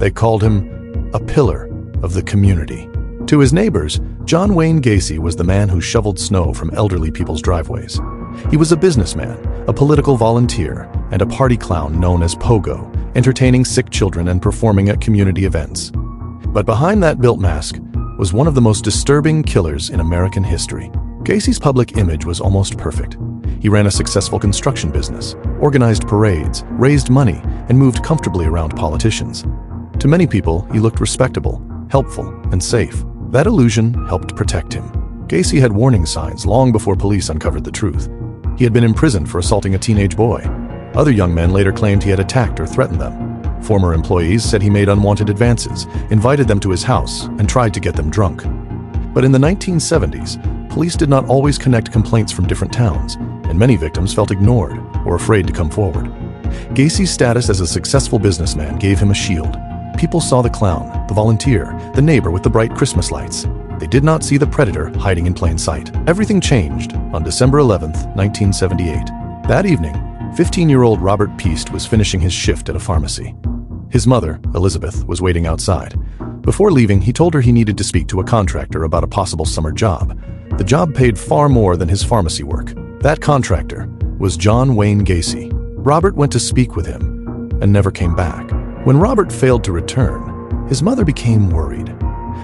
They called him a pillar of the community. To his neighbors, John Wayne Gacy was the man who shoveled snow from elderly people's driveways. He was a businessman, a political volunteer, and a party clown known as Pogo, entertaining sick children and performing at community events. But behind that built mask was one of the most disturbing killers in American history. Gacy's public image was almost perfect. He ran a successful construction business, organized parades, raised money, and moved comfortably around politicians. To many people, he looked respectable, helpful, and safe. That illusion helped protect him. Gacy had warning signs long before police uncovered the truth. He had been imprisoned for assaulting a teenage boy. Other young men later claimed he had attacked or threatened them. Former employees said he made unwanted advances, invited them to his house, and tried to get them drunk. But in the 1970s, police did not always connect complaints from different towns, and many victims felt ignored or afraid to come forward. Gacy's status as a successful businessman gave him a shield. People saw the clown, the volunteer, the neighbor with the bright Christmas lights. They did not see the predator hiding in plain sight. Everything changed on December 11th, 1978. That evening, 15-year-old Robert Peast was finishing his shift at a pharmacy. His mother, Elizabeth, was waiting outside. Before leaving, he told her he needed to speak to a contractor about a possible summer job. The job paid far more than his pharmacy work. That contractor was John Wayne Gacy. Robert went to speak with him and never came back. When Robert failed to return, his mother became worried.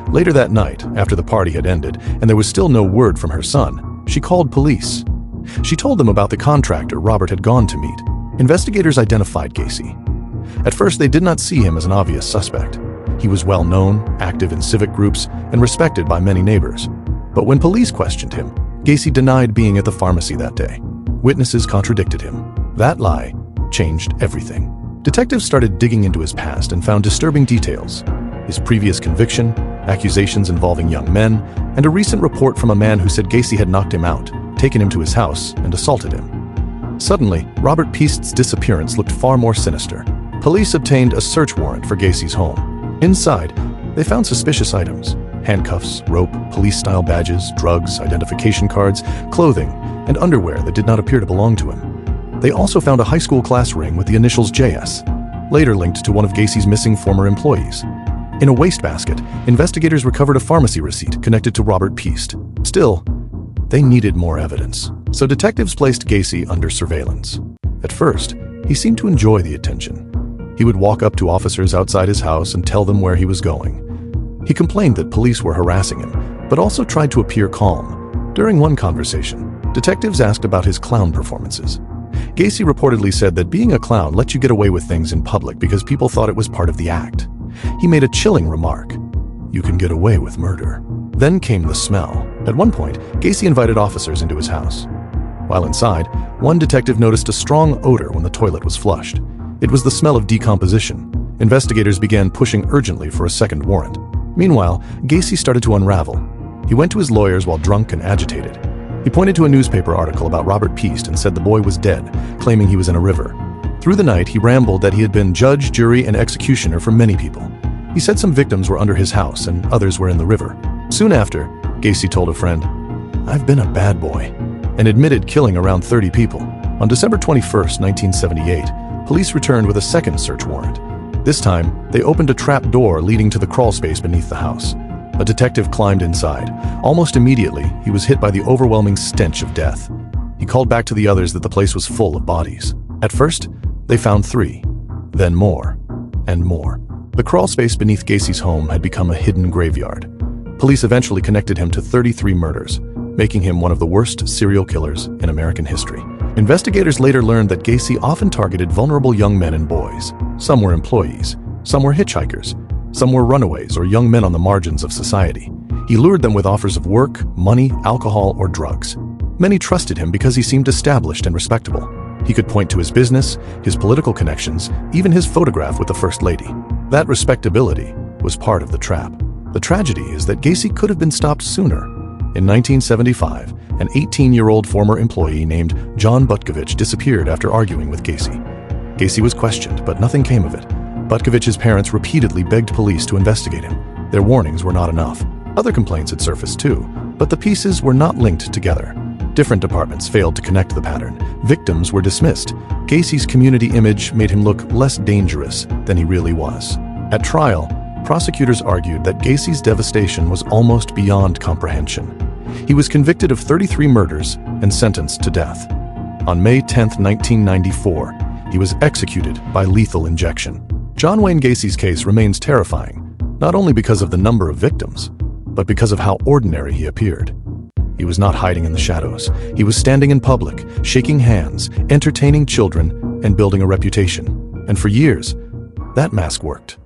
Later that night, after the party had ended and there was still no word from her son, she called police. She told them about the contractor Robert had gone to meet. Investigators identified Gacy. At first, they did not see him as an obvious suspect. He was well known, active in civic groups, and respected by many neighbors. But when police questioned him, Gacy denied being at the pharmacy that day. Witnesses contradicted him. That lie changed everything. Detectives started digging into his past and found disturbing details. His previous conviction, accusations involving young men, and a recent report from a man who said Gacy had knocked him out, taken him to his house, and assaulted him. Suddenly, Robert Peast's disappearance looked far more sinister. Police obtained a search warrant for Gacy's home. Inside, they found suspicious items: handcuffs, rope, police-style badges, drugs, identification cards, clothing, and underwear that did not appear to belong to him. They also found a high school class ring with the initials JS, later linked to one of Gacy's missing former employees. In a wastebasket, investigators recovered a pharmacy receipt connected to Robert Peast. Still, they needed more evidence, so detectives placed Gacy under surveillance. At first, he seemed to enjoy the attention. He would walk up to officers outside his house and tell them where he was going. He complained that police were harassing him, but also tried to appear calm. During one conversation, detectives asked about his clown performances. Gacy reportedly said that being a clown let you get away with things in public because people thought it was part of the act. He made a chilling remark: "You can get away with murder." Then came the smell. At one point, Gacy invited officers into his house. While inside, one detective noticed a strong odor when the toilet was flushed. It was the smell of decomposition. Investigators began pushing urgently for a second warrant. Meanwhile, Gacy started to unravel. He went to his lawyers while drunk and agitated. He pointed to a newspaper article about Robert Peast and said the boy was dead, claiming he was in a river. Through the night, he rambled that he had been judge, jury, and executioner for many people. He said some victims were under his house and others were in the river. Soon after, Gacy told a friend, "I've been a bad boy," and admitted killing around 30 people. On December 21st, 1978, police returned with a second search warrant. This time, they opened a trap door leading to the crawl space beneath the house. A detective climbed inside. Almost immediately, he was hit by the overwhelming stench of death. He called back to the others that the place was full of bodies. At first, they found 3, then more, and more. The crawl space beneath Gacy's home had become a hidden graveyard. Police eventually connected him to 33 murders, making him one of the worst serial killers in American history. Investigators later learned that Gacy often targeted vulnerable young men and boys. Some were employees, some were hitchhikers, some were runaways or young men on the margins of society. He lured them with offers of work, money, alcohol, or drugs. Many trusted him because he seemed established and respectable. He could point to his business, his political connections, even his photograph with the First Lady. That respectability was part of the trap. The tragedy is that Gacy could have been stopped sooner. In 1975, an 18-year-old former employee named John Butkovich disappeared after arguing with Gacy. Gacy was questioned, but nothing came of it. Butkovich's parents repeatedly begged police to investigate him. Their warnings were not enough. Other complaints had surfaced too, but the pieces were not linked together. Different departments failed to connect the pattern. Victims were dismissed. Gacy's community image made him look less dangerous than he really was. At trial, prosecutors argued that Gacy's devastation was almost beyond comprehension. He was convicted of 33 murders and sentenced to death. On May 10, 1994, he was executed by lethal injection. John Wayne Gacy's case remains terrifying, not only because of the number of victims, but because of how ordinary he appeared. He was not hiding in the shadows. He was standing in public, shaking hands, entertaining children, and building a reputation. And for years, that mask worked.